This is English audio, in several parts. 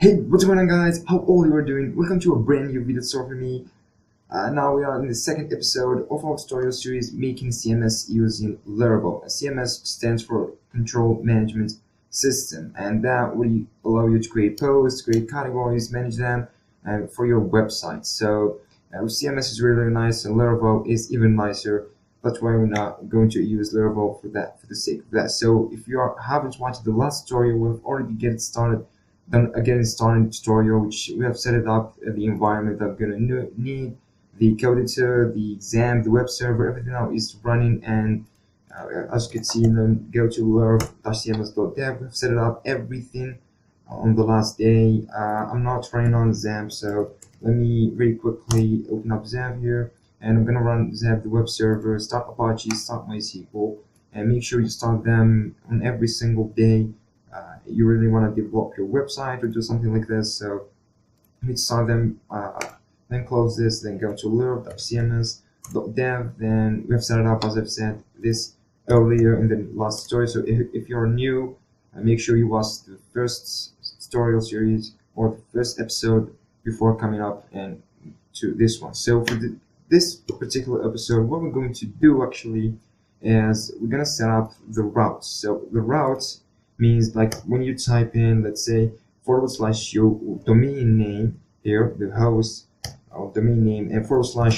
Hey, what's going on, guys? How all you are doing? Welcome to a brand new video tutorial for me. Now we are in the second episode of our tutorial series, making CMS using Laravel. CMS stands for Control Management System, and that will allow you to create posts, create categories, manage them for your website. So CMS is really nice, and Laravel is even nicer. That's why we're not going to use Laravel for the sake of that. So if you haven't watched the last tutorial, we've already done a getting started tutorial, which we have set it up the environment that we're gonna need, the code editor, the exam, the web server, everything now is running. And as you can see, then go to laravel-cms.dev. We've set it up everything on the last day. I'm not running on XAMPP, so let me very quickly open up XAMPP here, and I'm gonna run XAMPP, the web server, start Apache, start MySQL, and make sure you start them on every single day. You really want to develop your website or do something like this, so you start them, then close this, then go to laravel.cms.dev. Then we have set it up, as I've said this earlier in the last tutorial. So if you're new, make sure you watch the first tutorial series or the first episode before coming up and to this one. So for this particular episode, what we're going to do actually is we're going to set up the routes. So the routes means, like, when you type in, let's say, / your domain name here, the host or domain name, and /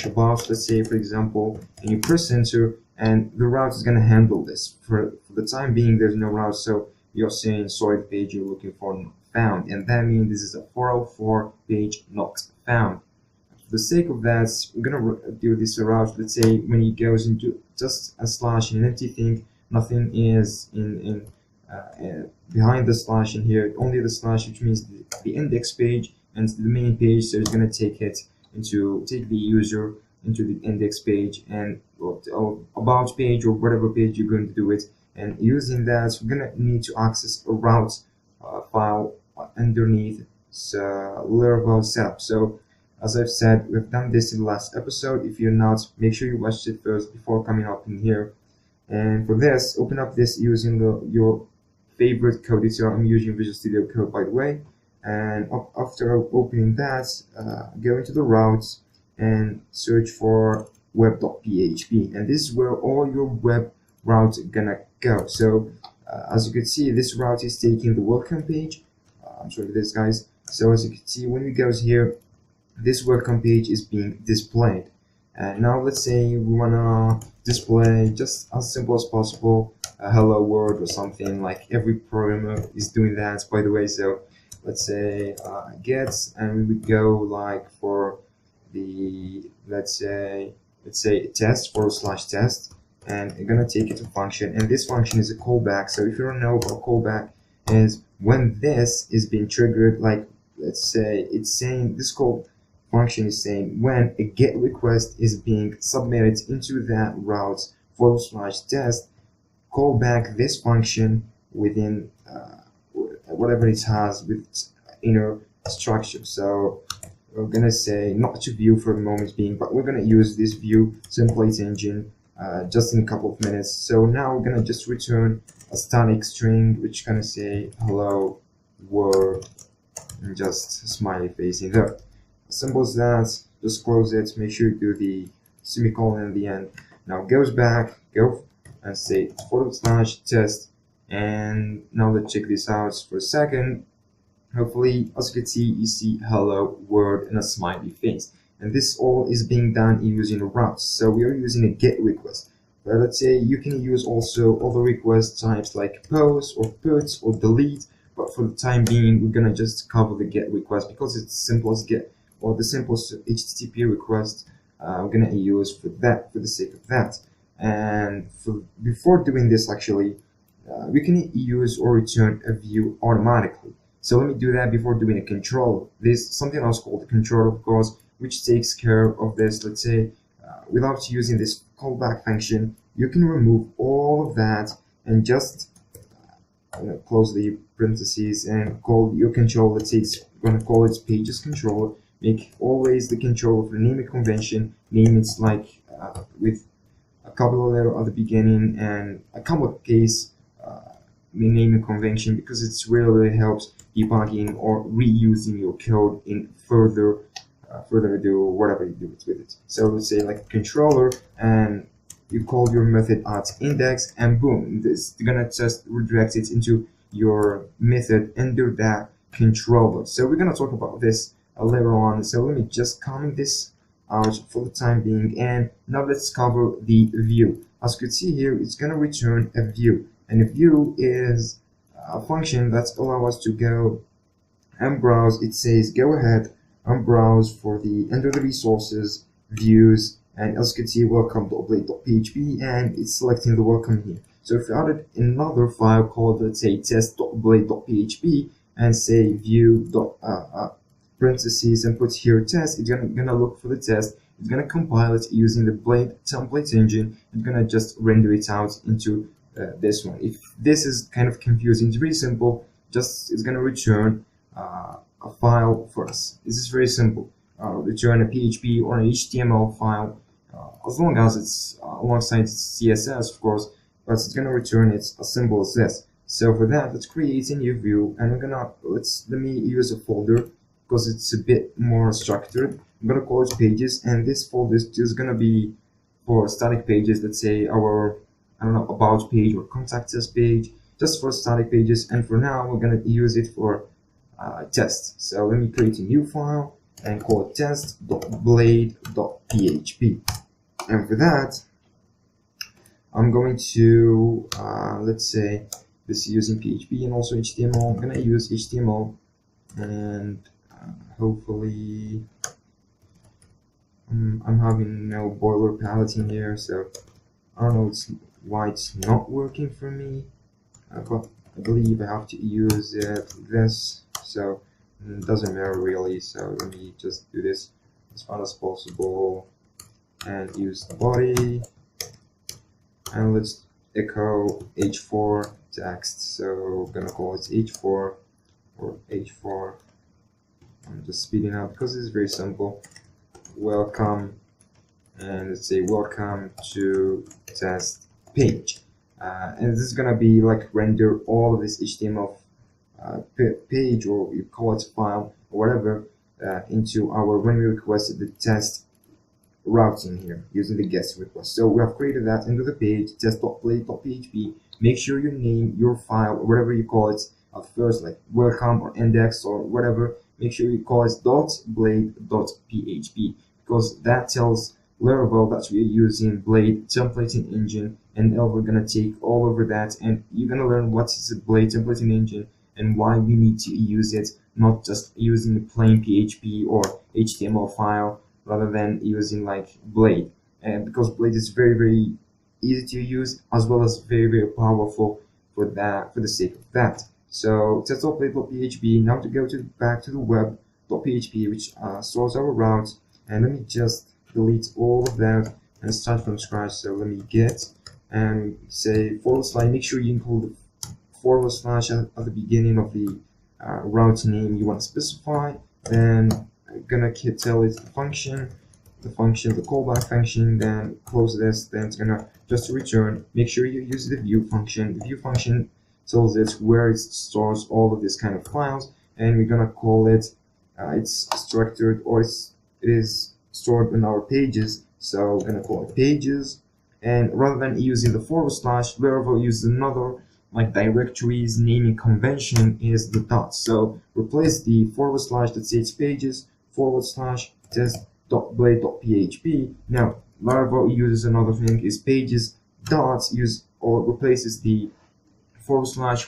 about, let's say, for example, and you press enter, and the route is going to handle this. For the time being, there's no route, so you're saying, sorry, the page you're looking for not found, and that means this is a 404 page not found. For the sake of that, we're going to do this route. Let's say when it goes into just a slash and an empty thing, nothing is behind the slash in here, only the slash, which means the index page and the main page. So it's going to take the user into the index page and about page or whatever page you're going to do it. And using that, we're going to need to access a route file underneath Laravel setup. So as I've said, we've done this in the last episode. If you're not, make sure you watch it first before coming up in here. And for this, open up this using your favorite code editor. I'm using Visual Studio Code, by the way. And after opening that, go into the routes and search for web.php, and this is where all your web routes are gonna go. So as you can see, this route is taking the welcome page. I'm sorry for this, guys. So as you can see, when it goes here, this welcome page is being displayed. And now let's say we wanna display just as simple as possible, a hello world or something. Like every programmer is doing that, by the way. So let's say get, and we go like for the let's say test / test, and we're gonna take it to function, and this function is a callback. So if you don't know what callback is, when this is being triggered, like let's say it's saying this call function is saying when a get request is being submitted into that route / test, call back this function within whatever it has with inner structure. So we're gonna say not to view for the moment being, but we're gonna use this view template engine just in a couple of minutes. So now we're gonna just return a static string which gonna say hello world and just a smiley face in there. Simple as that. Just close it. Make sure you do the semicolon at the end. Now goes back, go and say / test, and now let's check this out for a second. Hopefully, as you can see, you see hello world and a smiley face, and this all is being done using routes. So we are using a get request, but let's say you can use also other request types like post or put or delete, but for the time being we're gonna just cover the get request because it's simple as get, or the simplest HTTP request we're gonna use for the sake of that. And before doing this, actually, we can use or return a view automatically. So let me do that before doing a control. There's something else called a control, of course, which takes care of this. Let's say without using this callback function, you can remove all of that and just close the parentheses and call your control. Let's say it's going to call it pages controller. Make always the controller for naming convention. Name it's like with a couple of letters at the beginning and a comma case naming convention because it's really helps debugging or reusing your code in further ado whatever you do with it. So let's say like controller, and you call your method at index, and boom, this is gonna just redirect it into your method under that controller. So we're gonna talk about this later on. So let me just comment this out for the time being, and now let's cover the view. As you can see here, it's gonna return a view, and a view is a function that allows us to go and browse. It says go ahead and browse for the under the resources views, and as you can see, welcome.blade.php, and it's selecting the welcome here. So if you added another file called, let's say, test.blade.php, and say view parentheses and put here test, it's gonna look for the test. It's gonna compile it using the Blade template engine. It's gonna just render it out into this one. If this is kind of confusing, it's very simple. Just it's gonna return a file for us. This is very simple. Return a PHP or an HTML file, as long as it's alongside CSS, of course, but it's gonna return it as simple as this. So for that, let's create a new view, and let me use a folder because it's a bit more structured. I'm gonna call it pages, and this folder is just gonna be for static pages. Let's say our, I don't know, about page or contact us page, just for static pages. And for now, we're gonna use it for test. So let me create a new file and call it test.blade.php. And for that, I'm going to let's say this is using PHP and also HTML. I'm gonna use HTML, and hopefully I'm having no boiler palette in here, so I don't know why it's not working for me, but I believe I have to use this, so it doesn't matter really. So let me just do this as fast as possible and use the body, and let's echo h4 text. So we're gonna call it h4 or h4. I'm just speeding up because it's very simple. Welcome, and let's say welcome to test page, and this is gonna be like render all of this HTML page, or you call it file or whatever, into our, when we requested the test routing here using the guest request. So we have created that into the page test.blade.php. Make sure you name your file or whatever you call it at first, like welcome or index or whatever. Make sure you call it .blade.php, because that tells Laravel that we are using Blade templating engine, and now we're gonna take all over that, and you're gonna learn what is a Blade templating engine and why we need to use it, not just using the plain PHP or HTML file rather than using like Blade. And because Blade is very easy to use, as well as very powerful for the sake of that. So test.blade.php. Now to go back to the web.php, which stores our route, and let me just delete all of that and start from scratch. So let me get and say /. Make sure you include the / at the beginning of the route name you want to specify. Then I'm gonna tell it the function, the callback function. Then close this. Then it's gonna just return. Make sure you use the view function. The view function tells it where it stores all of these kind of files, and we're gonna call it it's structured, or it is stored in our pages, so we're gonna call it pages. And rather than using the /, Laravel uses another like directories naming convention is the dot. So replace the / that says pages / test.blade.php. Now Laravel uses another thing, is pages dots use or replaces the /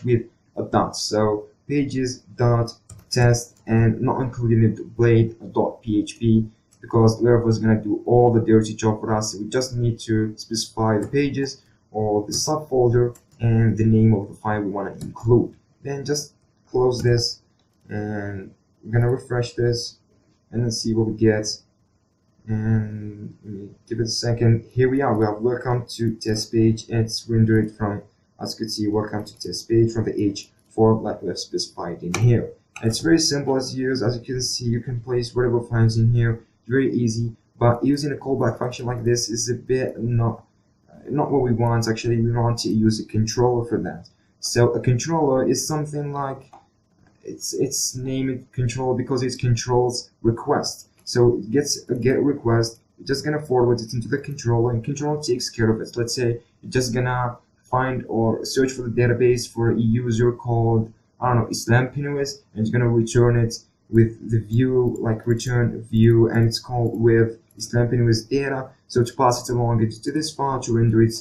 with a dot. So pages dot test, and not including it blade.php, because Laravel is going to do all the dirty job for us. We just need to specify the pages or the subfolder and the name of the file we want to include. Then just close this, and we're going to refresh this and let's see what we get. And let me give it a second. Here we are. We have welcome to test page, and it's rendered from, as you can see, welcome to test page from the h4 like we have specified in here. And it's very simple as use. As you can see, you can place whatever files in here. Very easy, but using a callback function like this is a bit not what we want. Actually, we want to use a controller for that. So a controller is something like it's named controller because it controls request. So it gets a get request, it's just gonna forward it into the controller, and controller takes care of it. Let's say you're just gonna find or search for the database for a user called, I don't know, Islam Pinwis, and it's gonna return it with the view, like return view, and it's called with Islam Pinwis data. So to pass it along to this file to render it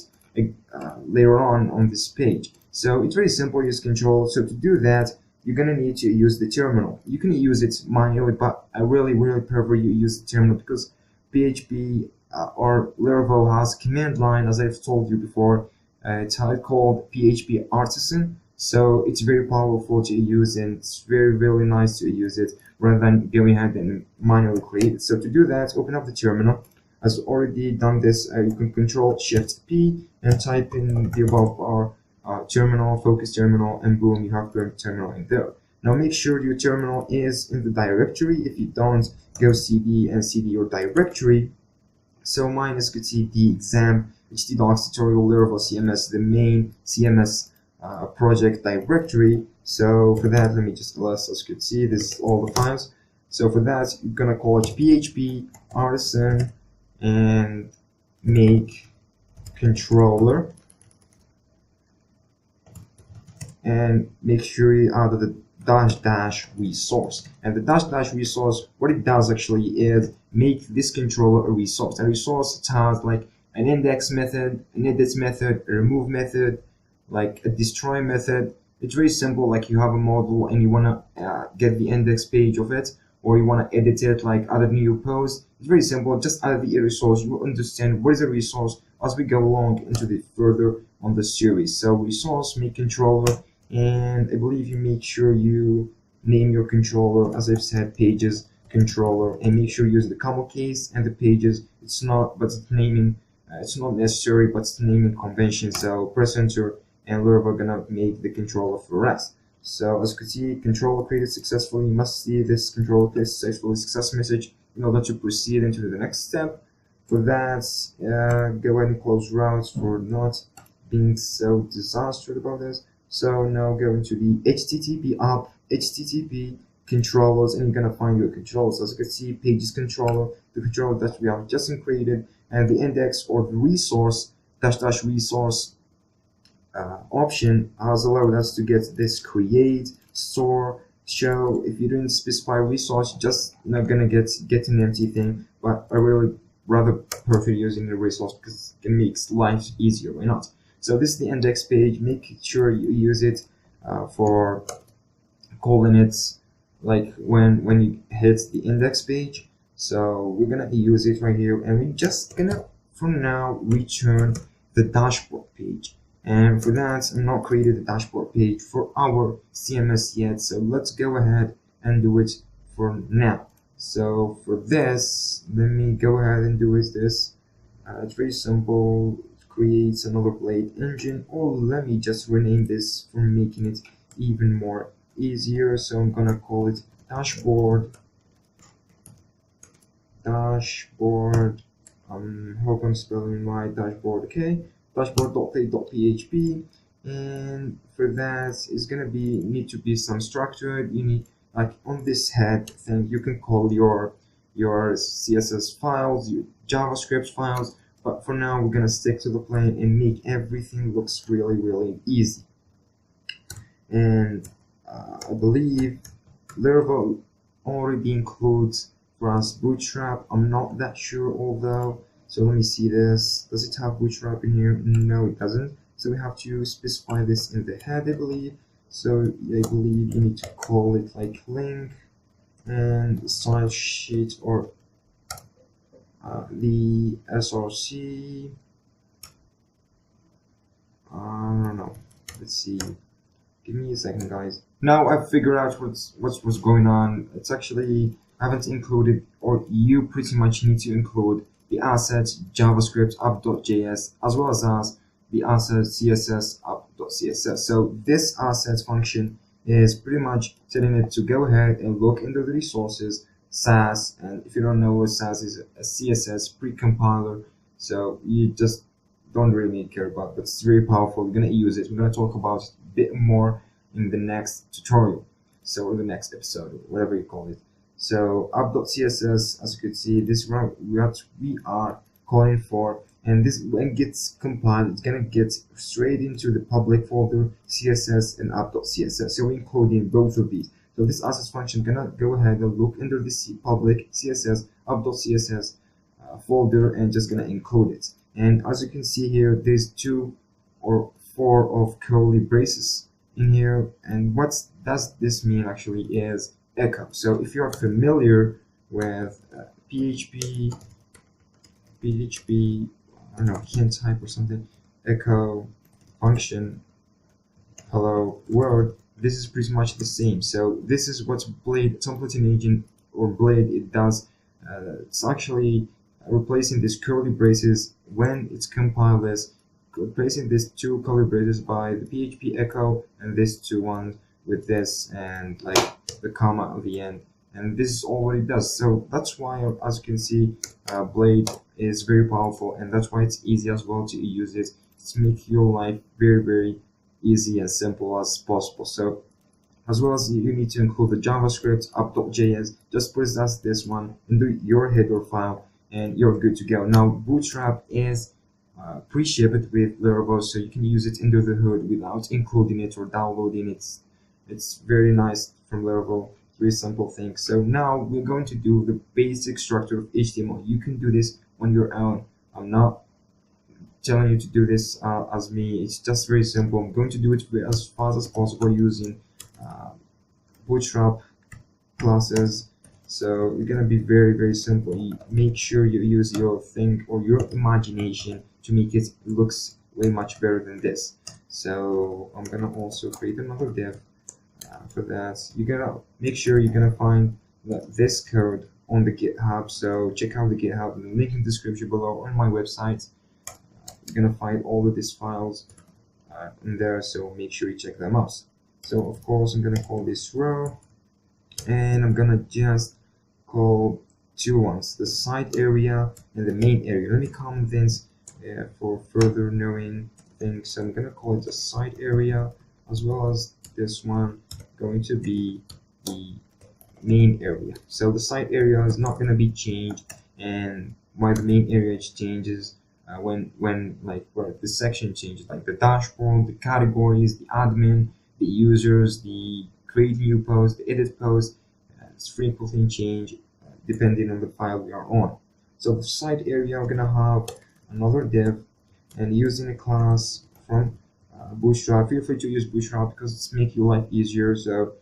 later on this page. So it's very simple, use control. So to do that, you're gonna need to use the terminal. You can use it manually, but I really prefer you use the terminal because PHP or Laravel has command line, as I've told you before. It's called PHP Artisan, so it's very powerful to use, and it's very nice to use it rather than going ahead and manually create it. So to do that, open up the terminal. As already done this, you can Control Shift P and type in the above our terminal, focus terminal, and boom, you have your terminal in there. Now make sure your terminal is in the directory. If you don't, go cd and cd your directory. So mine is the exam htdocs tutorial Laravel CMS, the main CMS project directory. So for that, let me just list, as you can see, this is all the files. So for that, you're gonna call it PHP artisan and make controller, and make sure you add the dash resource. And the dash resource, what it does actually is make this controller a resource. A resource has like an index method, an edit method, a remove method, like a destroy method. It's very simple, like you have a model and you want to get the index page of it, or you want to edit it, like add a new post. It's very simple, just add the resource. You will understand what is a resource as we go along into the further on the series. So resource, make controller, and I believe you make sure you name your controller, as I've said, pages controller, and make sure you use the camel case and the pages. It's not, but it's naming, it's not necessary, but it's the naming convention. So press enter, and Laravel gonna make the controller for us. So as you can see, controller created successfully. You must see this controller created successfully success message in order to proceed into the next step. For that, go ahead and close routes for not being so disastrous about this. So now go into the HTTP app, HTTP controllers, and you're gonna find your controllers. As you can see, pages controller, the controller that we have just created, and the index or the resource dash resource option has allowed us to get this create, store, show. If you didn't specify resource, just not gonna get an empty thing. But I really rather prefer using the resource because it makes life easier. Why not? So this is the index page. Make sure you use it for calling it like when you hit the index page. So we're gonna use it right here, and we're just gonna from now return the dashboard page. And for that, I'm not created the dashboard page for our CMS yet. So let's go ahead and do it for now. So for this, let me go ahead and do this. It's very simple. Creates another blade engine, or let me just rename this for making it even more easier. So I'm gonna call it dashboard. Hope I'm spelling right. Dashboard. Okay. Dashboard.php, and for that is gonna be need to be some structured. You need, like on this head thing, you can call your CSS files, your JavaScript files. But for now, we're gonna stick to the plan and make everything looks really easy. And I believe Laravel already includes for us Bootstrap. I'm not that sure, although. So let me see this. Does it have Bootstrap in here? No, it doesn't. So we have to specify this in the head, I believe. So I believe you need to call it like link and style sheet, or the src. I don't know. Let's see. Give me a second, guys. Now I've figured out what's going on. It's actually I haven't included, or you pretty much need to include the assets JavaScript app.js as well as the assets CSS app.css. So this assets function is pretty much telling it to go ahead and look into the resources SAS, and if you don't know what SAS is, a CSS pre-compiler, so you just don't really care about, but it's very powerful. We're gonna use it. We're gonna talk about bit more in the next tutorial, so in the next episode, or whatever you call it. So app.css, as you can see, this is what we are calling for, and this, when it gets compiled, it's gonna get straight into the public folder CSS and app.css. So we're including both of these. So this access function gonna go ahead and look under the public CSS app.css folder and just gonna include it. And as you can see here, there's 2 or 4 of curly braces in here. And what does this mean actually is echo. So if you're familiar with PHP, I don't know, can't type or something, echo function, hello world, this is pretty much the same. So this is what Blade templating agent or Blade it does. It's actually replacing these curly braces when it's compiled, as replacing these 2 curly braces by the PHP echo, and these 2 ones with this and like the comma at the end. And this is all what it does. So that's why, as you can see, Blade is very powerful, and that's why it's easy as well to use it to make your life very easy and simple as possible. So as well as you need to include the JavaScript app.js, just process this one into your header file and you're good to go. Now Bootstrap is pre-shipped with Laravel, so you can use it under the hood without including it or downloading it. It's very nice from Laravel. Very simple thing. So now we're going to do the basic structure of HTML. You can do this on your own. I'm not telling you to do this as me. It's just very simple. I'm going to do it as fast as possible using Bootstrap classes. So you're gonna be very simple. You make sure you use your thing or your imagination to make it looks way much better than this. So I'm gonna also create another div for that. You gotta make sure you're gonna find this code on the GitHub. So check out the GitHub, the link in the description below on my website. You're gonna find all of these files in there, so make sure you check them out. So of course I'm gonna call this row, and I'm gonna just call 2 ones, the side area and the main area. Let me comment this for further knowing things. So I'm gonna call it the side area, as well as this one going to be the main area. So the side area is not going to be changed, and why the main area changes when like where the section changes, like the dashboard, the categories, the admin, the users, the create new post, the edit post, it's frequently change depending on the file we are on. So the side area, we're gonna have another div, and using a class from Bootstrap. Feel free to use Bootstrap because it's make your life easier. So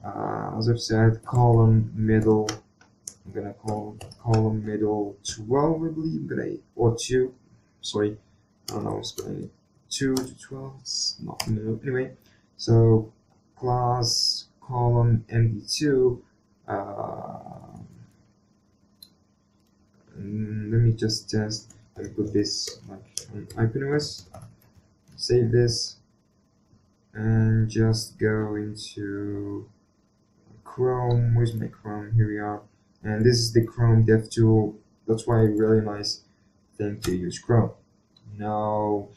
as I've said, column middle, I'm gonna call column middle 12, I believe, or 2. Sorry, I don't know, I'm spelling it 2 to 12. It's not middle anyway. So class column N-02. Let me just test. I put this like on iPadOS. Save this and just go into Chrome. Where's my Chrome? Here we are. And this is the Chrome Dev tool. That's why really nice thing to use Chrome. Now,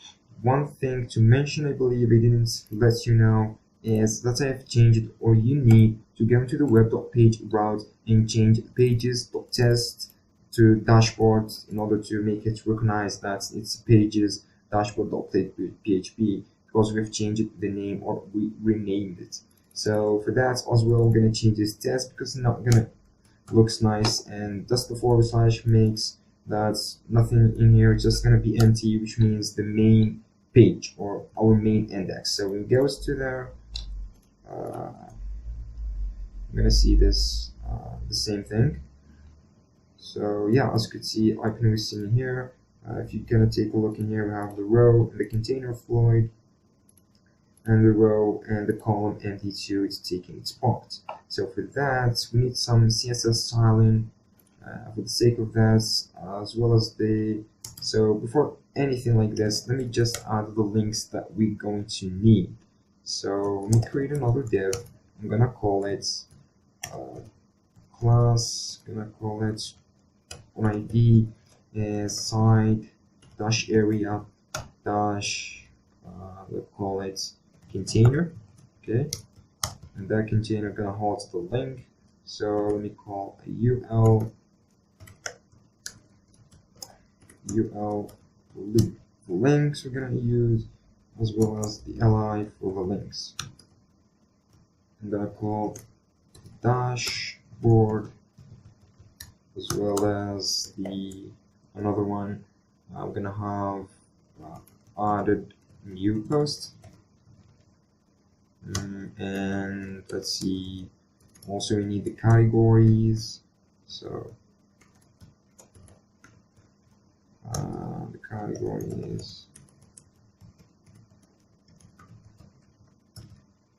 one thing to mention, I believe I didn't let you know, is that I have changed, or you need to go into the web.page route and change pages.test to dashboard in order to make it recognize that it's pages dashboard.php, because we've changed the name, or we renamed it. So for that as well, we're going to change this test because it's not going to looks nice, and just the forward slash makes that's nothing in here. It's just going to be empty, which means the main page or our main index. So when it goes to there, I'm going to see this the same thing. So yeah, as you can see, iPadOS in here. If you're gonna take a look in here, we have the row and the container Floyd, and the row and the column N-02 is taking its part. So for that, we need some CSS styling for the sake of that, as well as the. So before anything like this, let me just add the links that we're going to need. So let me create another div. I'm gonna call it class. Gonna call it ID is side dash area dash let's call it container. Okay, and that container gonna hold the link. So let me call a ul links we're gonna use, as well as the li for the links. I'm gonna call dashboard, as well as the another one. I'm gonna have added new post, and let's see. Also, we need the categories. So the categories.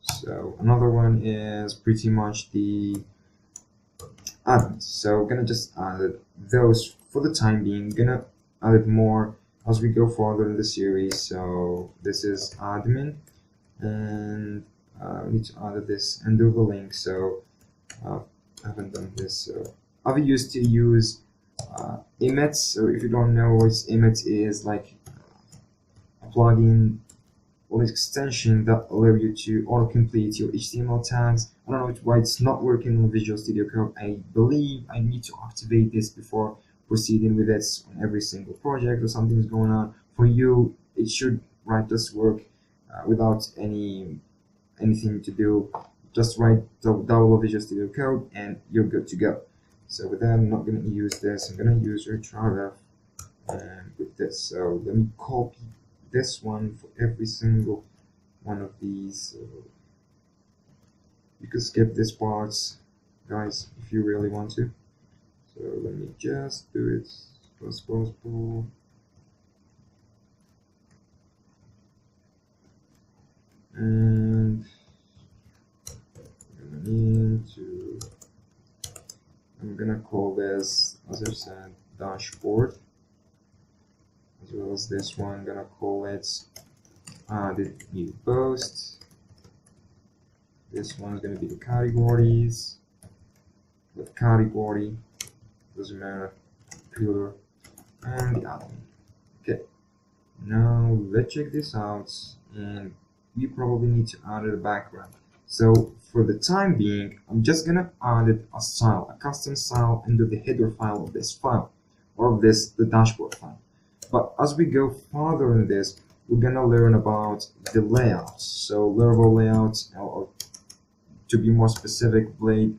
So another one is pretty much the admins. So we're gonna just add those for the time being. Gonna add it more as we go further in the series. So this is admin, and we need to add this and do the link. So I haven't done this. So I've used to use emit. So if you don't know what emit is, like a plugin or extension that allow you to auto-complete your HTML tags. I don't know why it's not working on Visual Studio Code. I believe I need to activate this before proceeding with it on every single project or something's going on. For you, it should just work without anything to do. Just download Visual Studio Code and you're good to go. So with that, I'm not going to use this. I'm going to use href with this. So let me copy this one for every single one of these. So you can skip this parts, guys, if you really want to. So let me just do it as fast as possible. And I'm gonna call this, as I said, dashboard. As well as this one, I'm gonna call it the new post. This one's gonna be the categories. With category, doesn't matter, computer, and the admin. Okay, now let's check this out, and we probably need to add a background. So for the time being, I'm just gonna add a style, a custom style into the header file of this file, or of the dashboard file. But as we go further in this, we're gonna learn about the layouts. So Laravel layouts, or to be more specific, Blade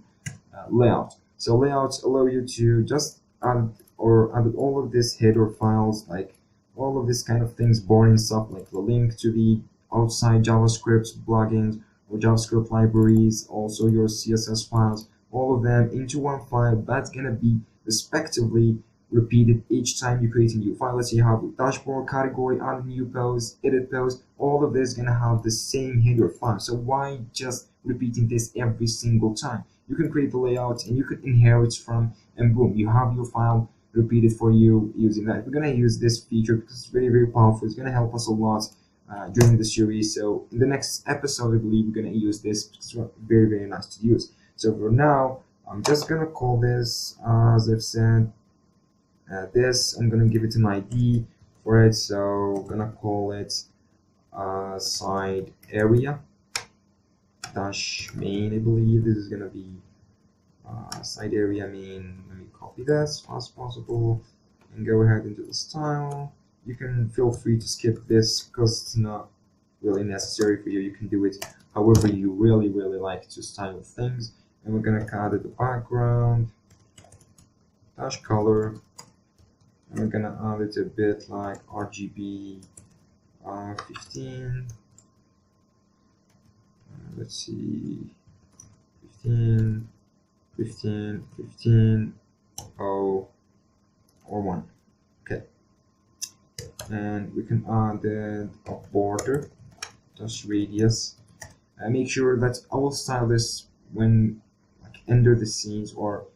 layout. So layouts allow you to just add all of these header files, like all of this kind of things, boring stuff like the link to the outside JavaScript plugins or JavaScript libraries, also your CSS files, all of them into one file that's gonna be respectively repeated each time you create a new file. Let's say you have a dashboard, category, add new post, edit post, all of this is gonna have the same header file. So why just repeating this every single time? You can create the layout and you can inherit from, and boom, you have your file repeated for you using that. We're gonna use this feature because it's very, very powerful. It's gonna help us a lot during the series. So in the next episode, I believe we're gonna use this because it's very, very nice to use. So for now, I'm just gonna call this, as I've said, this. I'm gonna give it an ID for it. So I'm gonna call it side area dash main. I believe this is gonna be side area main. Let me copy this as fast as possible and go ahead into the style. You can feel free to skip this because it's not really necessary for you. You can do it however you really, really like to style things. And we're gonna add the background dash color. And we're gonna add it a bit like RGB 15. Let's see, 15, 15, 15, 0, or 1. Okay. And we can add a border, just radius. Make sure that I will style this when like under the scenes or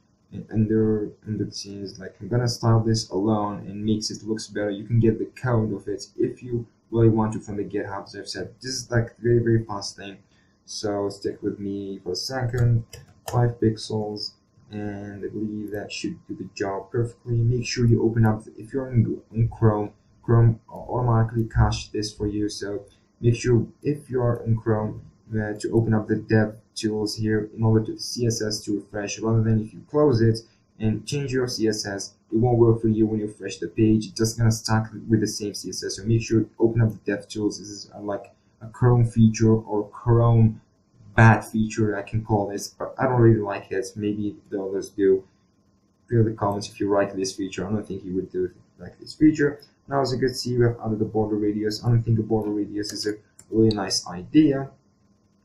under the scenes. Like I'm gonna style this alone and makes it looks better. You can get the code of it if you really want to from the GitHub. As I've said, this is like very, very fast thing. So stick with me for a second. 5 pixels, and I believe that should do the job perfectly. Make sure you open up, if you're in Chrome, Chrome automatically cache this for you. So make sure if you are in Chrome to open up the dev tools here in order to CSS to refresh, rather than if you close it and change your CSS, it won't work for you when you refresh the page. It's just gonna stuck with the same CSS. So make sure you open up the dev tools. This is like a Chrome feature or Chrome bad feature, I can call this, but I don't really like it. Maybe the others do. Feel the comments if you like this feature. I don't think you would do like this feature. Now, as you can see, we have added the border radius. I don't think a border radius is a really nice idea,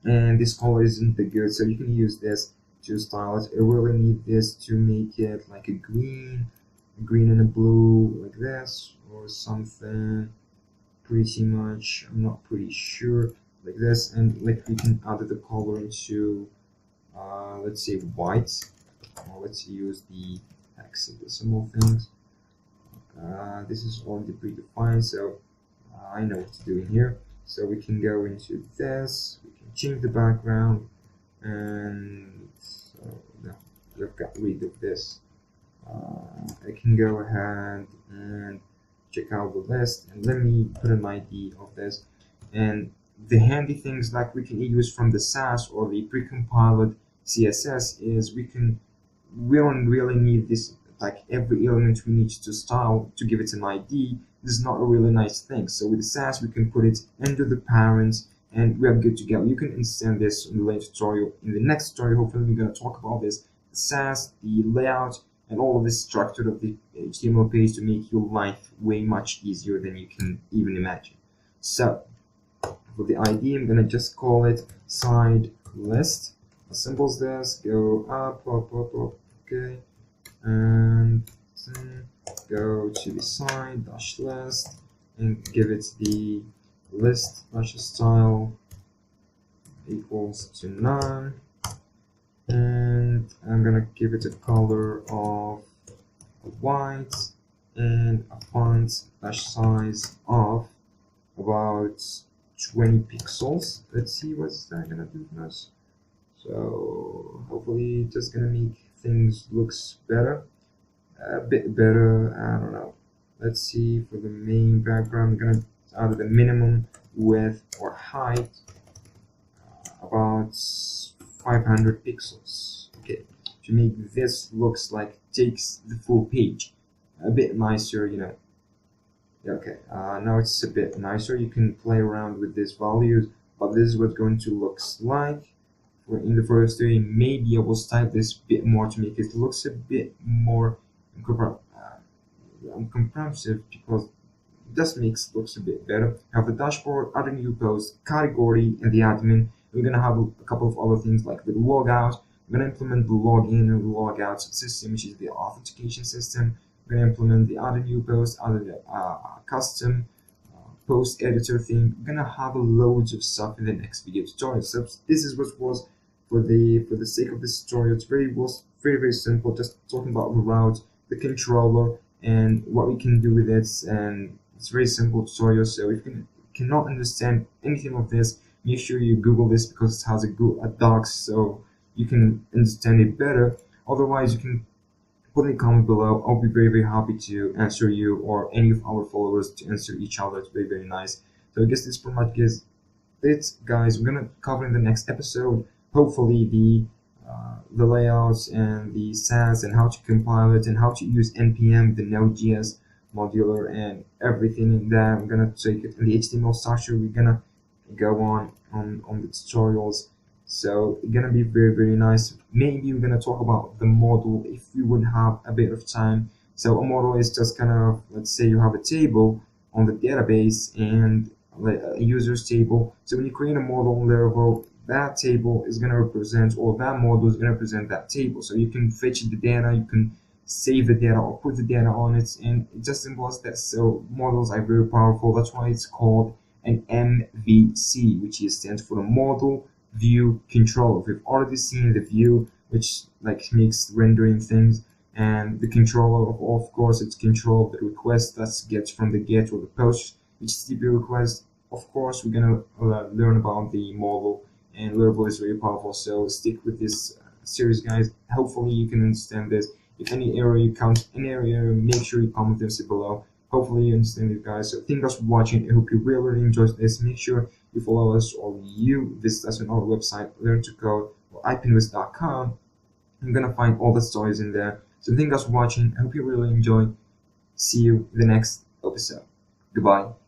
and this color isn't that good, so you can use this to style it. I really need this to make it like a green and a blue, like this, or something pretty much. I'm not pretty sure, like this. And like we can add the color into let's say white, or let's use the hexadecimal things. This is already predefined, so I know what to do in here. So we can go into this, we can change the background, and so no, we've got rid of this. I can go ahead and check out the list, and let me put an ID of this. And the handy things like we can use from the SAS or the precompiled CSS is we don't really need this, like every element we need to style to give it an ID. This is not a really nice thing. So with the SAS, we can put it under the parents, and we are good to go. You can understand this in the later tutorial. In the next tutorial, hopefully we're going to talk about this, the SAS, the layout, and all of this structure of the HTML page to make your life way much easier than you can even imagine. So for the ID, I'm going to just call it side list. Assembles this, go up, okay, and then go to the side dash list and give it the list dash style equals to none, and I'm gonna give it a color of white and a font dash size of about 20 pixels. Let's see what's that gonna do for us. So hopefully just gonna make things looks better, a bit better. I don't know. Let's see, for the main background, I'm gonna add the minimum width or height about 500 pixels. Okay, to make this looks like takes the full page, a bit nicer, you know. Okay, now it's a bit nicer. You can play around with these values, but this is what's going to looks like. In the first day, maybe I will style this a bit more to make it looks a bit more comprehensive, because this makes looks a bit better. Have the dashboard, add a new post, category, and the admin. We're gonna have a couple of other things like the logout. We're gonna implement the login and logout system, which is the authentication system. We're gonna implement the add a new post, add a custom post editor thing. We're gonna have loads of stuff in the next video tutorial. So this is what was for the sake of this tutorial. It's very simple, just talking about the route, the controller, and what we can do with it. And it's very simple tutorial. So if you cannot understand anything of this, make sure you Google this, because it has a docs, so you can understand it better. Otherwise, you can put in a comment below. I'll be very happy to answer you or any of our followers to answer each other. It's very nice. So I guess this pretty much is it, guys. We're gonna cover in the next episode, hopefully, the layouts and the SAS and how to compile it and how to use npm, the Node.js modular, and everything in that. I'm gonna take it in the HTML structure. We're gonna go on the tutorials. So it's gonna be very nice. Maybe we're gonna talk about the model if we would have a bit of time. So a model is just kind of, let's say you have a table on the database and a users table. So when you create a model on Laravel, that table is gonna represent, or that model is gonna represent that table. So you can fetch the data, you can save the data or put the data on it, and it just involves that. So models are very powerful. That's why it's called an MVC, which stands for the model view controller. We've already seen the view, which like makes rendering things, and the controller, of course, it's control the request that gets from the get or the post HTTP request. Of course, we're gonna learn about the model, and Laravel is very powerful. So stick with this series, guys. Hopefully you can understand this. If any area you count any area, make sure you comment this below. Hopefully you understand it, guys. So thank you guys for watching. I hope you really enjoyed this. Make sure you follow us or you visit us on our website, learn to code or ipinwith.com, you're gonna find all the stories in there. So thank you guys for watching. I hope you really enjoyed. See you in the next episode. Goodbye.